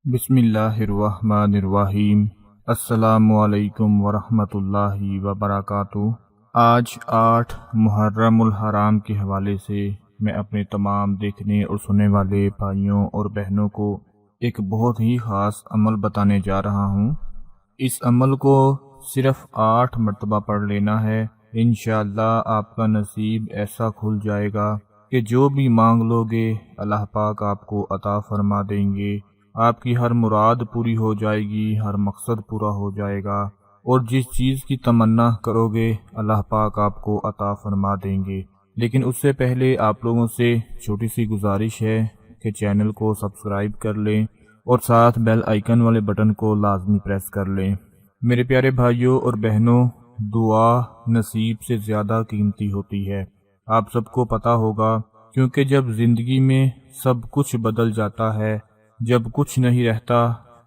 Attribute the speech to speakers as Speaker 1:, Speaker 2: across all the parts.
Speaker 1: بسم اللہ الرحمن الرحیم۔ السلام علیکم ورحمۃ اللہ وبرکاتہ۔ آج 8 محرم الحرام کے حوالے سے میں اپنے تمام دیکھنے اور سننے والے بھائیوں اور بہنوں کو ایک بہت ہی خاص عمل بتانے جا رہا ہوں۔ اس عمل کو صرف 8 مرتبہ پڑھ لینا ہے، انشاءاللہ آپ کا نصیب ایسا کھل جائے گا کہ جو بھی مانگ لو گے اللہ پاک آپ کو عطا فرما دیں گے۔ آپ کی ہر مراد پوری ہو جائے گی، ہر مقصد پورا ہو جائے گا، اور جس چیز کی تمنا کرو گے اللہ پاک آپ کو عطا فرما دیں گے۔ لیکن اس سے پہلے آپ لوگوں سے چھوٹی سی گزارش ہے کہ چینل کو سبسکرائب کر لیں اور ساتھ بیل آئیکن والے بٹن کو لازمی پریس کر لیں۔ میرے پیارے بھائیوں اور بہنوں، دعا نصیب سے زیادہ قیمتی ہوتی ہے، آپ سب کو پتہ ہوگا، کیونکہ جب زندگی میں سب کچھ بدل جاتا ہے، جب کچھ نہیں رہتا،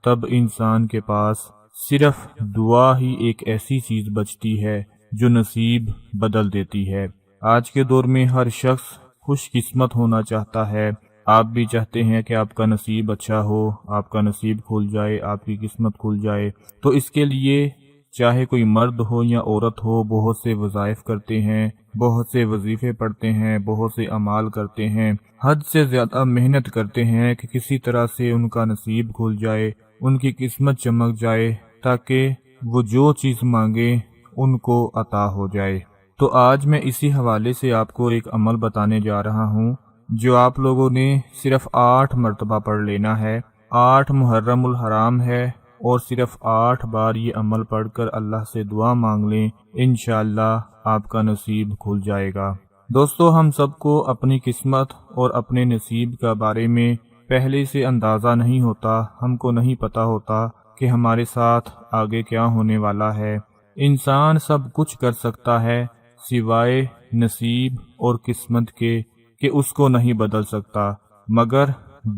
Speaker 1: تب انسان کے پاس صرف دعا ہی ایک ایسی چیز بچتی ہے جو نصیب بدل دیتی ہے۔ آج کے دور میں ہر شخص خوش قسمت ہونا چاہتا ہے، آپ بھی چاہتے ہیں کہ آپ کا نصیب اچھا ہو، آپ کا نصیب کھل جائے، آپ کی قسمت کھل جائے۔ تو اس کے لیے چاہے کوئی مرد ہو یا عورت ہو، بہت سے وظائف کرتے ہیں، بہت سے وظیفے پڑھتے ہیں، بہت سے اعمال کرتے ہیں، حد سے زیادہ محنت کرتے ہیں کہ کسی طرح سے ان کا نصیب کھل جائے، ان کی قسمت چمک جائے، تاکہ وہ جو چیز مانگے ان کو عطا ہو جائے۔ تو آج میں اسی حوالے سے آپ کو ایک عمل بتانے جا رہا ہوں جو آپ لوگوں نے صرف 8 مرتبہ پڑھ لینا ہے۔ 8 محرم الحرام ہے، اور صرف 8 بار یہ عمل پڑھ کر اللہ سے دعا مانگ لیں، انشاءاللہ آپ کا نصیب کھل جائے گا۔ دوستو، ہم سب کو اپنی قسمت اور اپنے نصیب کا بارے میں پہلے سے اندازہ نہیں ہوتا، ہم کو نہیں پتہ ہوتا کہ ہمارے ساتھ آگے کیا ہونے والا ہے۔ انسان سب کچھ کر سکتا ہے سوائے نصیب اور قسمت کے کہ اس کو نہیں بدل سکتا، مگر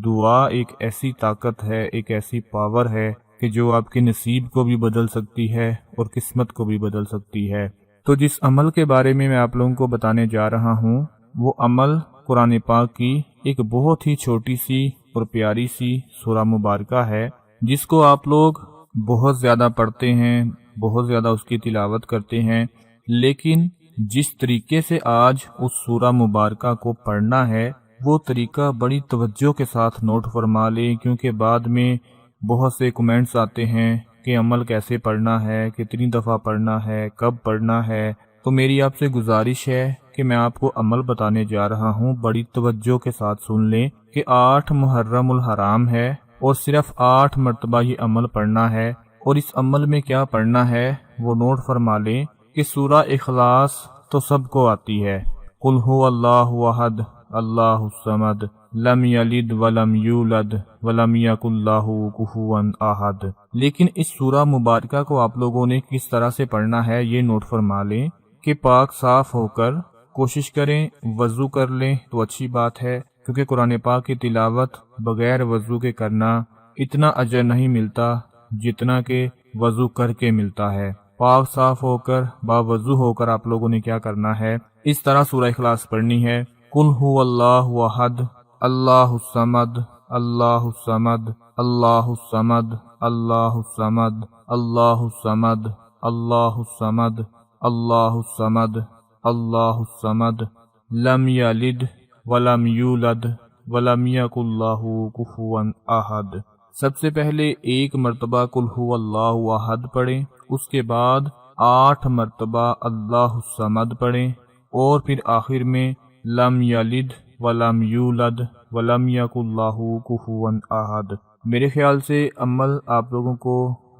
Speaker 1: دعا ایک ایسی طاقت ہے، ایک ایسی پاور ہے کہ جو آپ کے نصیب کو بھی بدل سکتی ہے اور قسمت کو بھی بدل سکتی ہے۔ تو جس عمل کے بارے میں آپ لوگوں کو بتانے جا رہا ہوں، وہ عمل قرآن پاک کی ایک بہت ہی چھوٹی سی اور پیاری سی سورہ مبارکہ ہے، جس کو آپ لوگ بہت زیادہ پڑھتے ہیں، بہت زیادہ اس کی تلاوت کرتے ہیں، لیکن جس طریقے سے آج اس سورہ مبارکہ کو پڑھنا ہے، وہ طریقہ بڑی توجہ کے ساتھ نوٹ فرما لیں، کیونکہ بعد میں بہت سے کمنٹس آتے ہیں کہ عمل کیسے پڑھنا ہے، کتنی دفعہ پڑھنا ہے، کب پڑھنا ہے۔ تو میری آپ سے گزارش ہے کہ میں آپ کو عمل بتانے جا رہا ہوں، بڑی توجہ کے ساتھ سن لیں کہ 8 محرم الحرام ہے اور صرف 8 مرتبہ یہ عمل پڑھنا ہے، اور اس عمل میں کیا پڑھنا ہے وہ نوٹ فرما لیں کہ سورہ اخلاص تو سب کو آتی ہے، قل هو اللہ احد اللہ الصمد لم یلد ولم یولد ولم یکن لہ کفوا احد، لیکن اس سورہ مبارکہ کو آپ لوگوں نے کس طرح سے پڑھنا ہے یہ نوٹ فرما لیں کہ پاک صاف ہو کر کوشش کریں، وضو کر لیں تو اچھی بات ہے، کیونکہ قرآن پاک کی تلاوت بغیر وضو کے کرنا اتنا اجر نہیں ملتا جتنا کہ وضو کر کے ملتا ہے۔ پاک صاف ہو کر باوضو ہو کر آپ لوگوں نے کیا کرنا ہے، اس طرح سورہ اخلاص پڑھنی ہے، قل هو اللہ احد اللہ الصمد اللہ الصمد اللہ الصمد اللہ الصمد اللہ الصمد اللہ الصمد اللہ الصمد اللہ الصمد لم یلد ولم یولد ولم یکن لہ کفوا احد۔ سب سے پہلے 1 مرتبہ قل هو اللہ احد پڑھیں، اس کے بعد 8 مرتبہ اللہ الصمد پڑھیں، اور پھر آخر میں لم یلد ولم یولد ولم یکن لہ کفوا احد۔ میرے خیال سے عمل آپ لوگوں کو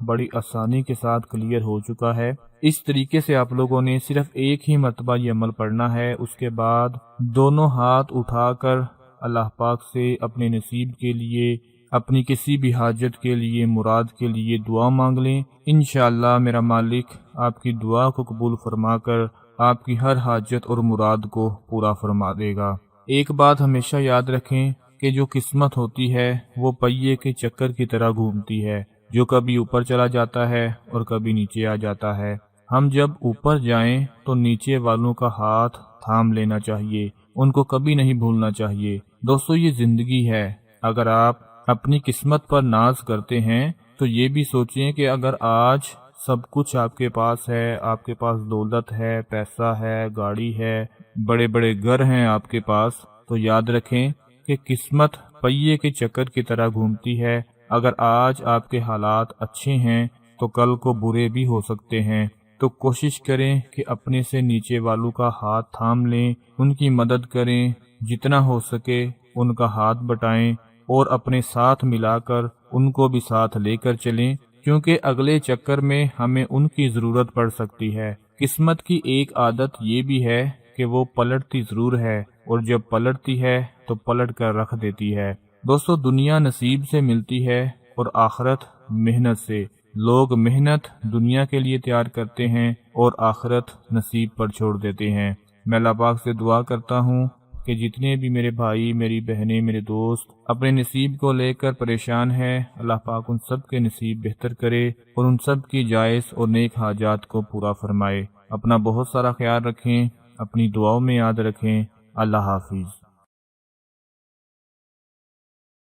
Speaker 1: بڑی آسانی کے ساتھ کلیئر ہو چکا ہے۔ اس طریقے سے آپ لوگوں نے صرف ایک ہی مرتبہ یہ عمل پڑھنا ہے، اس کے بعد دونوں ہاتھ اٹھا کر اللہ پاک سے اپنے نصیب کے لیے، اپنی کسی بھی حاجت کے لیے، مراد کے لیے دعا مانگ لیں، انشاءاللہ میرا مالک آپ کی دعا کو قبول فرما کر آپ کی ہر حاجت اور مراد کو پورا فرما دے گا۔ ایک بات ہمیشہ یاد رکھیں کہ جو قسمت ہوتی ہے وہ پہیے کے چکر کی طرح گھومتی ہے، جو کبھی اوپر چلا جاتا ہے اور کبھی نیچے آ جاتا ہے۔ ہم جب اوپر جائیں تو نیچے والوں کا ہاتھ تھام لینا چاہیے، ان کو کبھی نہیں بھولنا چاہیے۔ دوستو، یہ زندگی ہے، اگر آپ اپنی قسمت پر ناز کرتے ہیں تو یہ بھی سوچیں کہ اگر آج سب کچھ آپ کے پاس ہے، آپ کے پاس دولت ہے، پیسہ ہے، گاڑی ہے، بڑے بڑے گھر ہیں آپ کے پاس، تو یاد رکھیں کہ قسمت پہیے کے چکر کی طرح گھومتی ہے۔ اگر آج آپ کے حالات اچھے ہیں تو کل کو برے بھی ہو سکتے ہیں، تو کوشش کریں کہ اپنے سے نیچے والوں کا ہاتھ تھام لیں، ان کی مدد کریں، جتنا ہو سکے ان کا ہاتھ بٹائیں اور اپنے ساتھ ملا کر ان کو بھی ساتھ لے کر چلیں، کیونکہ اگلے چکر میں ہمیں ان کی ضرورت پڑ سکتی ہے۔ قسمت کی ایک عادت یہ بھی ہے کہ وہ پلٹتی ضرور ہے، اور جب پلٹتی ہے تو پلٹ کر رکھ دیتی ہے۔ دوستو، دنیا نصیب سے ملتی ہے اور آخرت محنت سے۔ لوگ محنت دنیا کے لیے تیار کرتے ہیں اور آخرت نصیب پر چھوڑ دیتے ہیں۔ میں اللہ پاک سے دعا کرتا ہوں کہ جتنے بھی میرے بھائی، میری بہنیں، میرے دوست اپنے نصیب کو لے کر پریشان ہیں، اللہ پاک ان سب کے نصیب بہتر کرے اور ان سب کی جائز اور نیک حاجات کو پورا فرمائے۔ اپنا بہت سارا خیال رکھیں، اپنی دعاؤں میں یاد رکھیں۔ اللہ حافظ۔